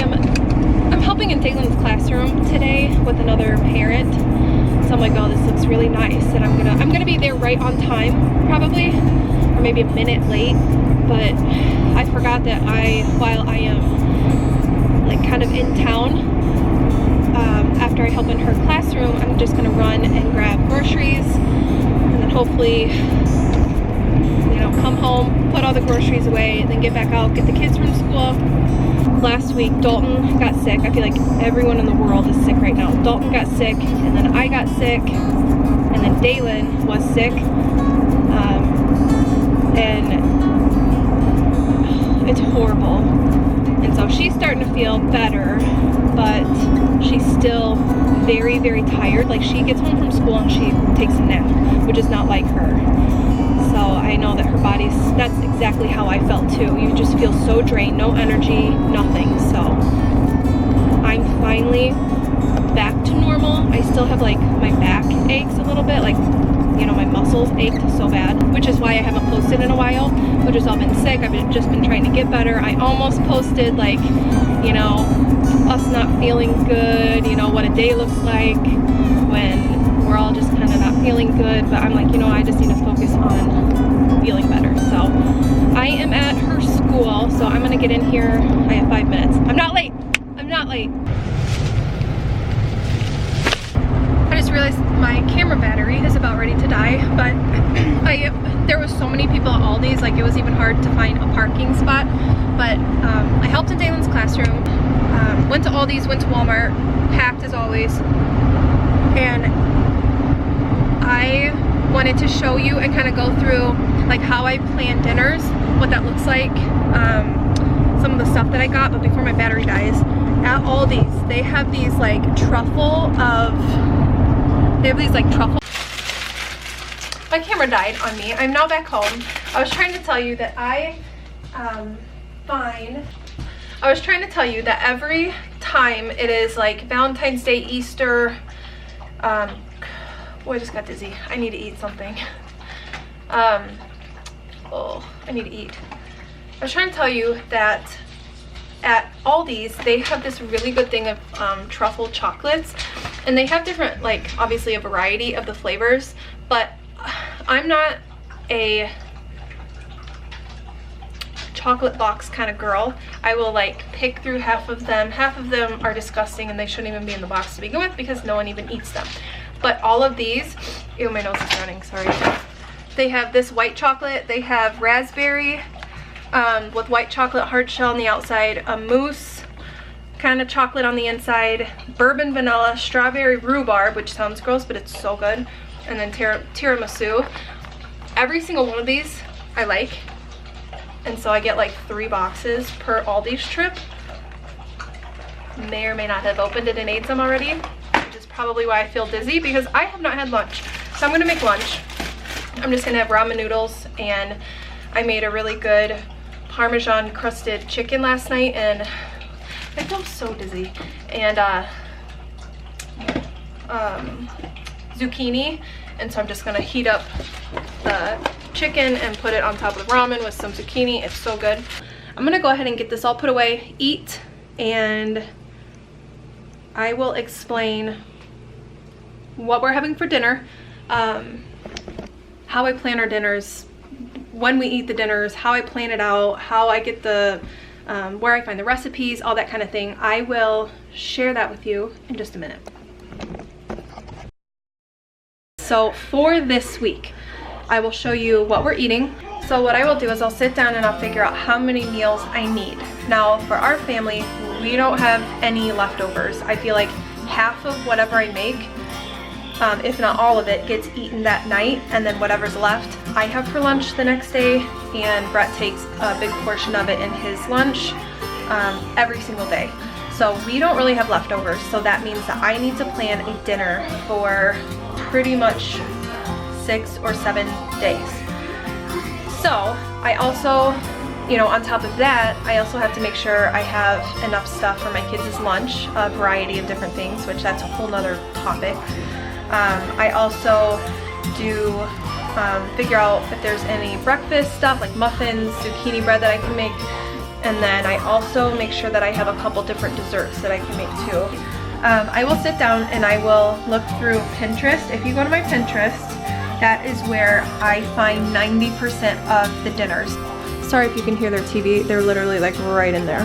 I'm helping in Dalen's classroom today with another parent. So I'm like, oh, this looks really nice, and I'm gonna be there right on time, probably, or maybe a minute late. But I forgot that while I am like kind of in town, after I help in her classroom, I'm just gonna run and grab groceries, and then hopefully, you know, come home, put all the groceries away, and then get back out, get the kids from school. Last week, Dalton got sick. I feel like everyone in the world is sick right now. Dalton got sick, and then I got sick, and then Dalen was sick, and it's horrible. And so she's starting to feel better, but she's still very, very tired. Like, she gets home from school and she takes a nap, which is not like her. So I know that her that's exactly how I felt too. You just feel so drained, no energy, nothing. So I'm finally back to normal. I still have like my back aches a little bit, like, you know, my muscles ached so bad, which is why I haven't posted in a while, which has all been sick. I've just been trying to get better. I almost posted, like, you know, us not feeling good, you know, what a day looks like when we're all just kind of not feeling good. But I'm like, you know, I just need to focus on feeling better. So I am at her school, so I'm gonna get in here. I have 5 minutes. I'm not late. I'm not late. I just realized my camera battery is about ready to die, but there was so many people at Aldi's, like it was even hard to find a parking spot. But I helped in Dalen's classroom, went to Aldi's, went to Walmart, packed as always, and I wanted to show you and kind of go through like how I plan dinners, what that looks like, some of the stuff that I got. But before my battery dies, at Aldi's they have these like truffle. My camera died on me. I'm now back home. I was trying to tell you that every time it is like Valentine's Day, Easter, boy, I just got dizzy. I need to eat something. Oh, I need to eat. I was trying to tell you that at Aldi's they have this really good thing of truffle chocolates, and they have different, like, obviously a variety of the flavors, but I'm not a chocolate box kind of girl. I will like pick through half of them. Half of them are disgusting and they shouldn't even be in the box to begin with because no one even eats them. But all of these, ew, my nose is running, sorry. They have this white chocolate, they have raspberry with white chocolate hard shell on the outside, a mousse kind of chocolate on the inside, bourbon vanilla, strawberry rhubarb, which sounds gross but it's so good, and then tiramisu. Every single one of these I like, and so I get like 3 boxes per Aldi's trip. May or may not have opened it and ate some already, which is probably why I feel dizzy, because I have not had lunch. So I'm gonna make lunch. I'm just gonna have ramen noodles, and I made a really good Parmesan crusted chicken last night, and I feel so dizzy. And zucchini, and so I'm just gonna heat up the chicken and put it on top of the ramen with some zucchini. It's so good. I'm gonna go ahead and get this all put away, eat, and I will explain what we're having for dinner, how I plan our dinners, when we eat the dinners, how I plan it out, how I get the where I find the recipes, all that kind of thing. I will share that with you in just a minute. So for this week, I will show you what we're eating. So what I will do is I'll sit down and I'll figure out how many meals I need. Now for our family, we don't have any leftovers. I feel like half of whatever I make, if not all of it, gets eaten that night, and then whatever's left I have for lunch the next day, and Brett takes a big portion of it in his lunch every single day. So we don't really have leftovers, so that means that I need to plan a dinner for pretty much 6 or 7 days. So I also, you know, on top of that, I also have to make sure I have enough stuff for my kids' lunch, a variety of different things, which that's a whole nother topic. I also do figure out if there's any breakfast stuff like muffins, zucchini bread that I can make, And then I also make sure that I have a couple different desserts that I can make too. I will sit down and I will look through Pinterest. If you go to my Pinterest, that is where I find 90% of the dinners. Sorry if you can hear their TV, they're literally like right in there.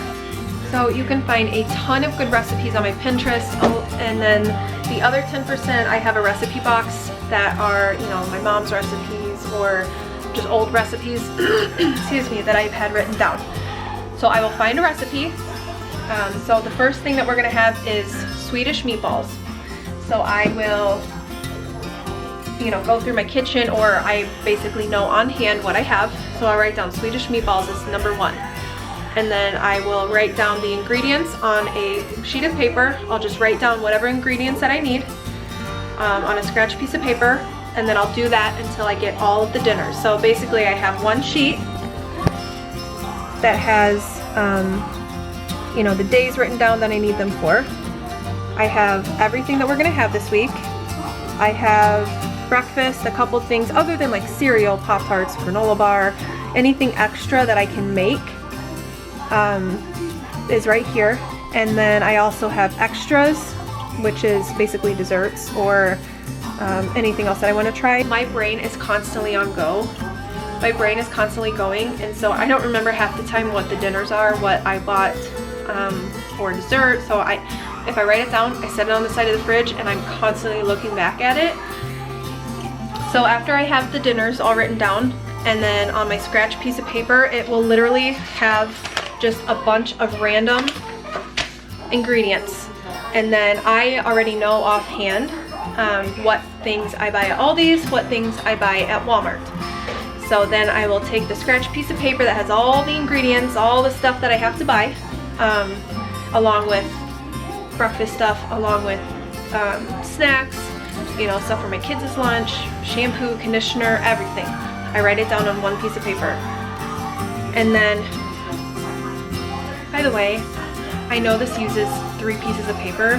So you can find a ton of good recipes on my Pinterest, and then the other 10% I have a recipe box that are, you know, my mom's recipes or just old recipes, excuse me, that I've had written down. So I will find a recipe. So the first thing that we're gonna have is Swedish meatballs. So I will, you know, go through my kitchen, or I basically know on hand what I have. So I'll write down Swedish meatballs as number 1. And then I will write down the ingredients on a sheet of paper. I'll just write down whatever ingredients that I need on a scratch piece of paper, and then I'll do that until I get all of the dinners. So basically I have one sheet that has, you know, the days written down that I need them for. I have everything that we're gonna have this week. I have breakfast, a couple things other than like cereal, Pop-Tarts, granola bar, anything extra that I can make is right here. And then I also have extras, which is basically desserts or anything else that I want to try. My brain is constantly on go. My brain is constantly going, and so I don't remember half the time what the dinners are, what I bought for dessert. So if I write it down, I set it on the side of the fridge and I'm constantly looking back at it. So after I have the dinners all written down, and then on my scratch piece of paper, it will literally have just a bunch of random ingredients. And then I already know offhand what things I buy at Aldi's, what things I buy at Walmart. So then I will take the scratch piece of paper that has all the ingredients, all the stuff that I have to buy, along with breakfast stuff, along with snacks, you know, stuff for my kids' lunch, shampoo, conditioner, everything. I write it down on one piece of paper. And then, by the way, I know this uses 3 pieces of paper,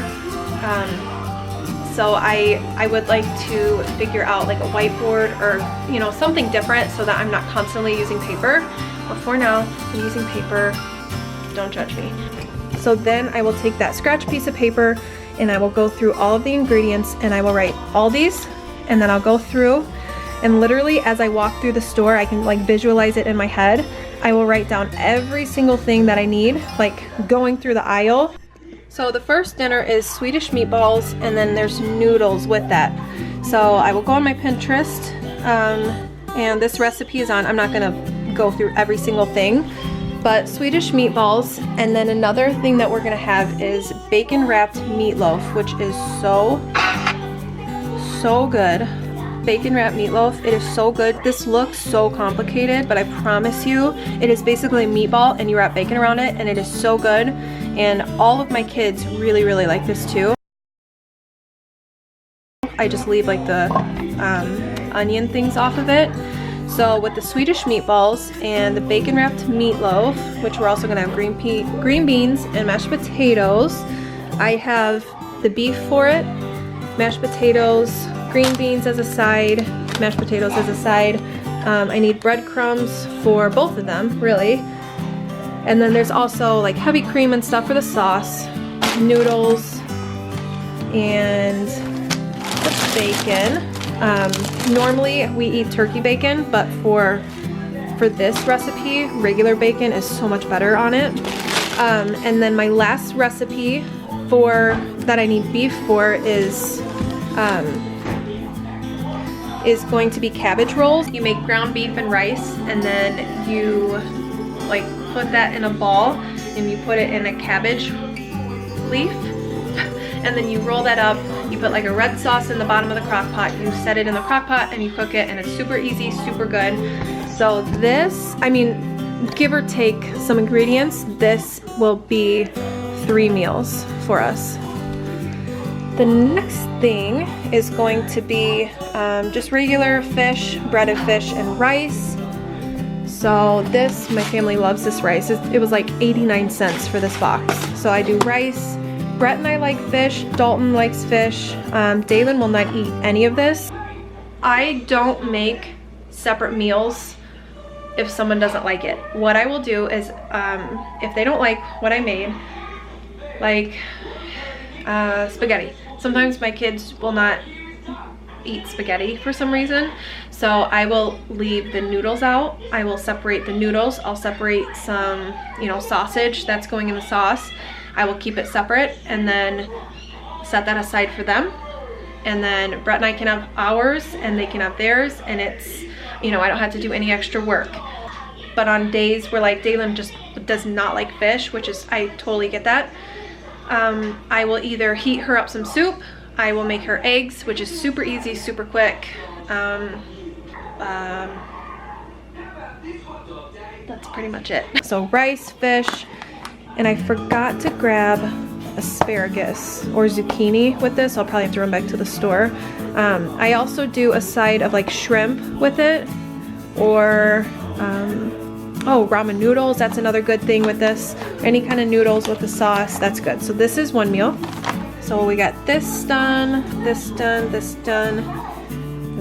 so I would like to figure out like a whiteboard or, you know, something different so that I'm not constantly using paper. But for now, I'm using paper. Don't judge me. So then I will take that scratch piece of paper and I will go through all of the ingredients and I will write all these, and then I'll go through and literally as I walk through the store, I can like visualize it in my head. I will write down every single thing that I need, like going through the aisle. So the first dinner is Swedish meatballs, and then there's noodles with that. So I will go on my Pinterest, and this recipe is on, I'm not gonna go through every single thing, but Swedish meatballs. And then another thing that we're gonna have is bacon wrapped meatloaf, which is so good. Bacon wrapped meatloaf, it is so good. This looks so complicated, but I promise you, it is basically a meatball and you wrap bacon around it, and it is so good. And all of my kids really, really like this too. I just leave like the onion things off of it. So with the Swedish meatballs and the bacon wrapped meatloaf, which we're also gonna have green beans and mashed potatoes, I have the beef for it, mashed potatoes, green beans as a side, mashed potatoes as a side. I need breadcrumbs for both of them, really. And then there's also like heavy cream and stuff for the sauce, noodles, and the bacon. Normally we eat turkey bacon, but for this recipe, regular bacon is so much better on it. And then my last recipe that I need beef for is going to be cabbage rolls. You make ground beef and rice, and then you like put that in a ball and you put it in a cabbage leaf, and then you roll that up. You put like a red sauce in the bottom of the crock pot, you set it in the crock pot and you cook it, and it's super easy, super good. So this, I mean, give or take some ingredients, this will be 3 meals for us. The next thing is going to be just regular fish, breaded fish and rice. So this, my family loves this rice. It was like 89 cents for this box. So I do rice. Brett and I like fish. Dalton likes fish. Dalen will not eat any of this. I don't make separate meals if someone doesn't like it. What I will do is, if they don't like what I made, like spaghetti. Sometimes my kids will not eat spaghetti for some reason, so I will leave the noodles out. I will separate the noodles. I'll separate some, you know, sausage that's going in the sauce. I will keep it separate and then set that aside for them. And then Brett and I can have ours and they can have theirs, and it's, you know, I don't have to do any extra work. But on days where like Daylin just does not like fish, which is, I totally get that, I will either heat her up some soup, I will make her eggs, which is super easy, super quick. That's pretty much it. So rice, fish, and I forgot to grab asparagus or zucchini with this. I'll probably have to run back to the store. I also do a side of like shrimp with it, or oh, ramen noodles. That's another good thing with this. Any kind of noodles with the sauce, that's good. So this is one meal. So we got this done, this done, this done,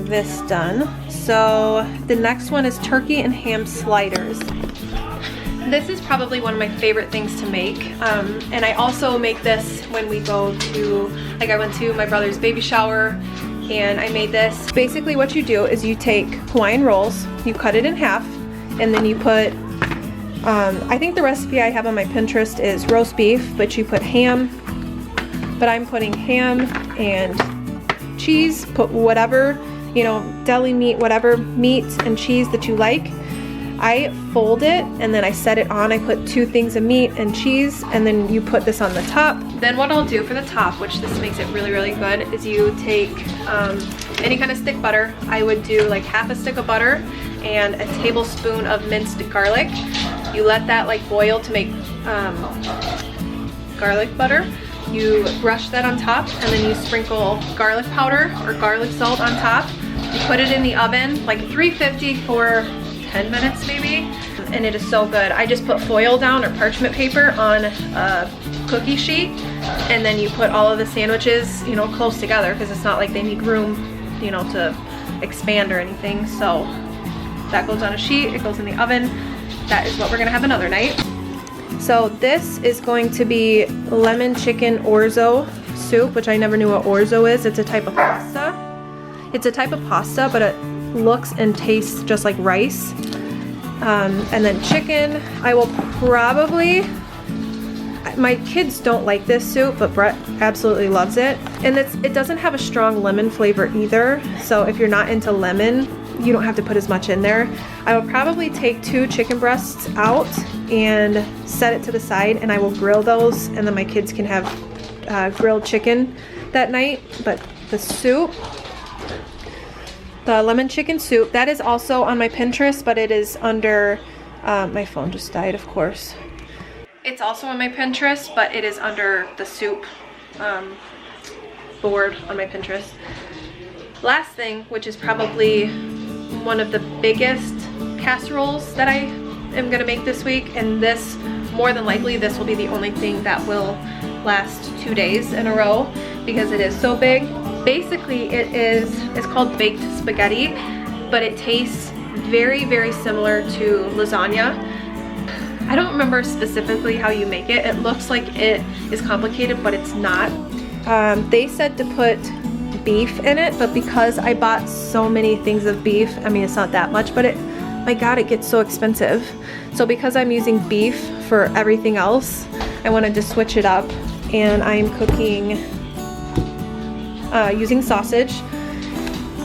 this done. So the next one is turkey and ham sliders. This is probably one of my favorite things to make, and I also make this when we go to, like I went to my brother's baby shower and I made this. Basically what you do is you take Hawaiian rolls, you cut it in half, and then you put, I think the recipe I have on my Pinterest is roast beef, but you put ham, but I'm putting ham and cheese, put whatever, you know, deli meat, whatever meat and cheese that you like. I fold it and then I set it on. I put 2 things of meat and cheese, and then you put this on the top. Then what I'll do for the top, which this makes it really, really good, is you take any kind of stick butter. I would do like half a stick of butter and a tablespoon of minced garlic. You let that like boil to make garlic butter. You brush that on top, and then you sprinkle garlic powder or garlic salt on top. You put it in the oven, like 350 for 10 minutes maybe, and it is so good. I just put foil down or parchment paper on a cookie sheet, and then you put all of the sandwiches, you know, close together, because it's not like they need room, you know, to expand or anything. So that goes on a sheet, it goes in the oven. That is what we're gonna have another night. So this is going to be lemon chicken orzo soup, which I never knew what orzo is. It's a type of pasta. It's a type of pasta, but it looks and tastes just like rice. And then chicken, I will probably, my kids don't like this soup, but Brett absolutely loves it. And it doesn't have a strong lemon flavor either, so if you're not into lemon, you don't have to put as much in there. I will probably take 2 chicken breasts out and set it to the side, and I will grill those, and then my kids can have grilled chicken that night. But the soup, the lemon chicken soup, that is also on my Pinterest, but it is under, my phone just died, of course. It's also on my Pinterest, but it is under the soup board on my Pinterest. Last thing, which is probably one of the biggest casseroles that I am gonna make this week, and this, more than likely, this will be the only thing that will last 2 days in a row because it is so big. Basically, it's called baked spaghetti, but it tastes very, very similar to lasagna. I don't remember specifically how you make it. It looks like it is complicated, but it's not. They said to put beef in it, but because I bought so many things of beef, I mean, it's not that much, but my God, it gets so expensive. So because I'm using beef for everything else, I wanted to switch it up, and I'm cooking using sausage.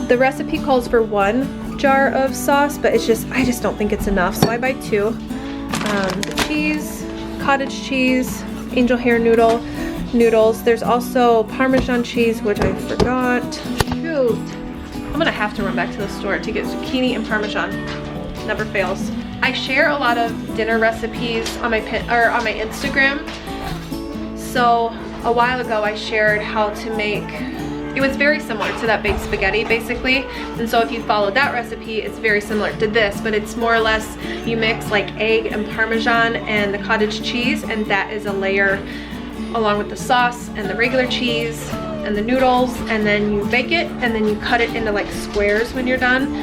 The recipe calls for 1 jar of sauce, but I just don't think it's enough, so I buy 2. The cheese, cottage cheese, angel hair noodles. There's also Parmesan cheese, which I forgot. Shoot. I'm gonna have to run back to the store to get zucchini and Parmesan. Never fails. I share a lot of dinner recipes on my Instagram. So a while ago I shared how to make, it was very similar to that baked spaghetti basically, and so if you follow that recipe, it's very similar to this, but it's more or less you mix like egg and Parmesan and the cottage cheese, and that is a layer along with the sauce and the regular cheese and the noodles, and then you bake it, and then you cut it into like squares when you're done.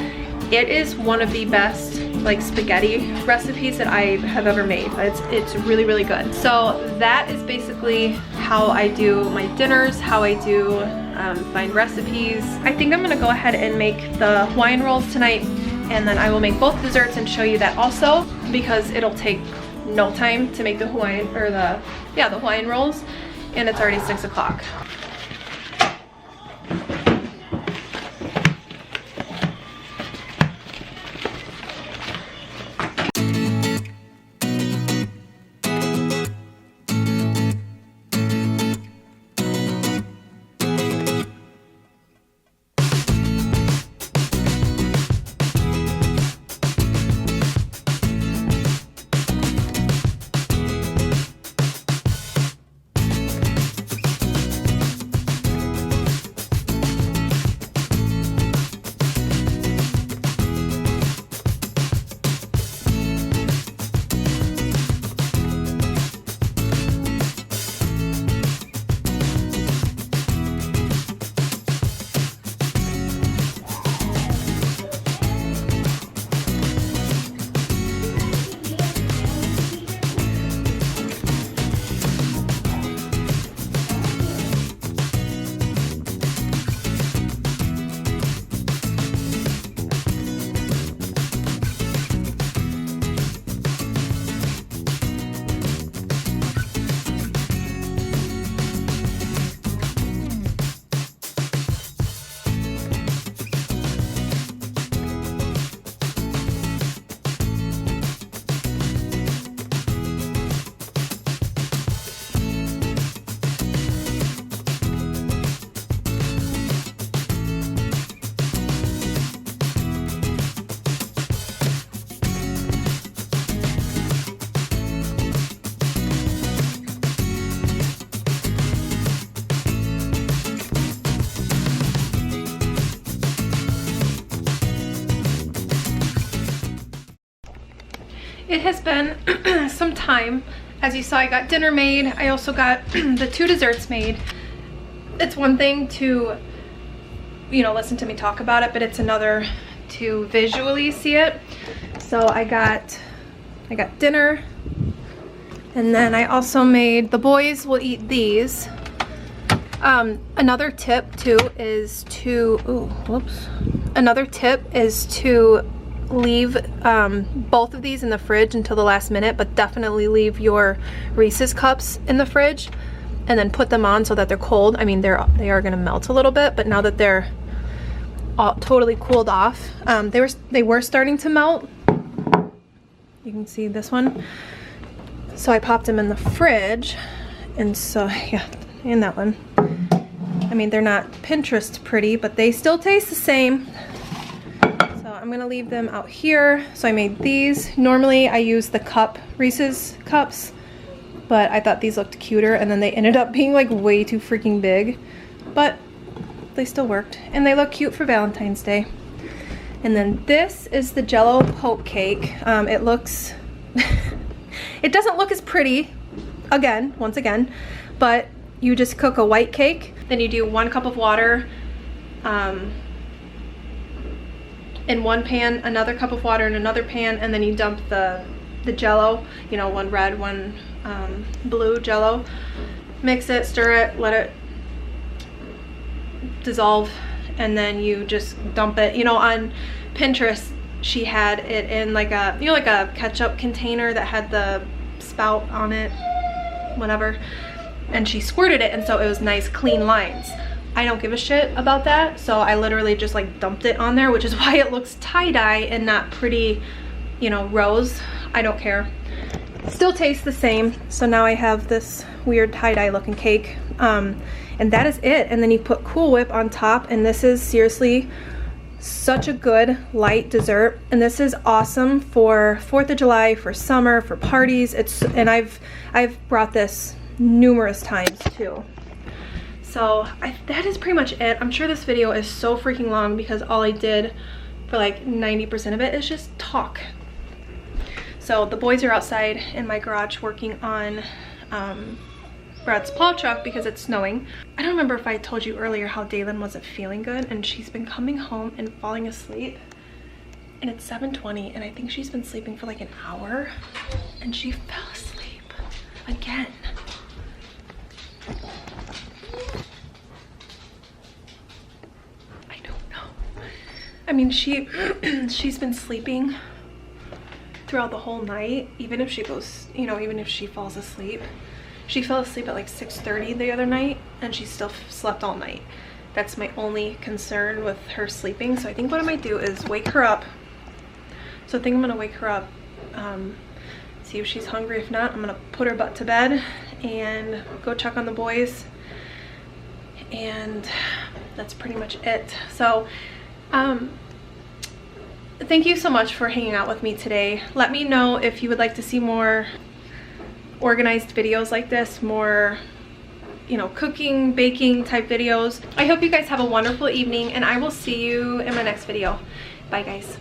It is one of the best like spaghetti recipes that I have ever made. It's really, really good. So that is basically how I do my dinners, how I do find recipes. I think I'm gonna go ahead and make the Hawaiian rolls tonight, and then I will make both desserts and show you that also, because it'll take no time to make the Hawaiian, or the Hawaiian rolls, and it's already 6 o'clock. It has been some time. As you saw, I got dinner made. I also got the 2 desserts made. It's one thing to, you know, listen to me talk about it, but it's another to visually see it. So I got dinner, and then I also made, the boys will eat these. Another tip too is to, another tip is to leave both of these in the fridge until the last minute, but definitely leave your Reese's cups in the fridge and then put them on so that they're cold. I mean, they are gonna melt a little bit, but now that they're all totally cooled off, they were starting to melt. You can see this one. So I popped them in the fridge, and so yeah, and that one. I mean, they're not Pinterest pretty, but they still taste the same. I'm gonna leave them out here. So I made these. Normally I use the Reese's cups, but I thought these looked cuter, and then they ended up being like way too freaking big, but they still worked, and they look cute for Valentine's Day. And then this is the Jell-O poke cake. It looks, it doesn't look as pretty, once again, but you just cook a white cake, then you do 1 cup of water, in one pan, another cup of water in another pan, and then you dump the Jell-O, you know, 1 red, 1 blue Jell-O. Mix it, stir it, let it dissolve, and then you just dump it. You know, on Pinterest, she had it in like a, you know, like a ketchup container that had the spout on it, whatever, and she squirted it, and so it was nice clean lines. I don't give a shit about that, so I literally just like dumped it on there, which is why it looks tie-dye and not pretty, you know, rose. I don't care. Still tastes the same. So now I have this weird tie-dye looking cake, and that is it. And then you put Cool Whip on top, and this is seriously such a good light dessert, and this is awesome for 4th of July, for summer, for parties. And I've brought this numerous times too. So that is pretty much it. I'm sure this video is so freaking long because all I did for like 90% of it is just talk. So the boys are outside in my garage working on Brad's plow truck because it's snowing. I don't remember if I told you earlier how Daylin wasn't feeling good, and she's been coming home and falling asleep and it's 7:20, and I think she's been sleeping for like an hour, and she fell asleep again. I don't know. I mean, she's been sleeping throughout the whole night, even if she goes, you know, even if she falls asleep. She fell asleep at like 6:30 the other night, and she still slept all night. That's my only concern with her sleeping. So I think what I might do is wake her up. So I think I'm gonna wake her up, see if she's hungry. If not, I'm gonna put her butt to bed and go check on the boys, and that's pretty much it. So thank you so much for hanging out with me today. Let me know if you would like to see more organized videos like this, more, you know, cooking, baking type videos. I hope you guys have a wonderful evening, and I will see you in my next video. Bye guys.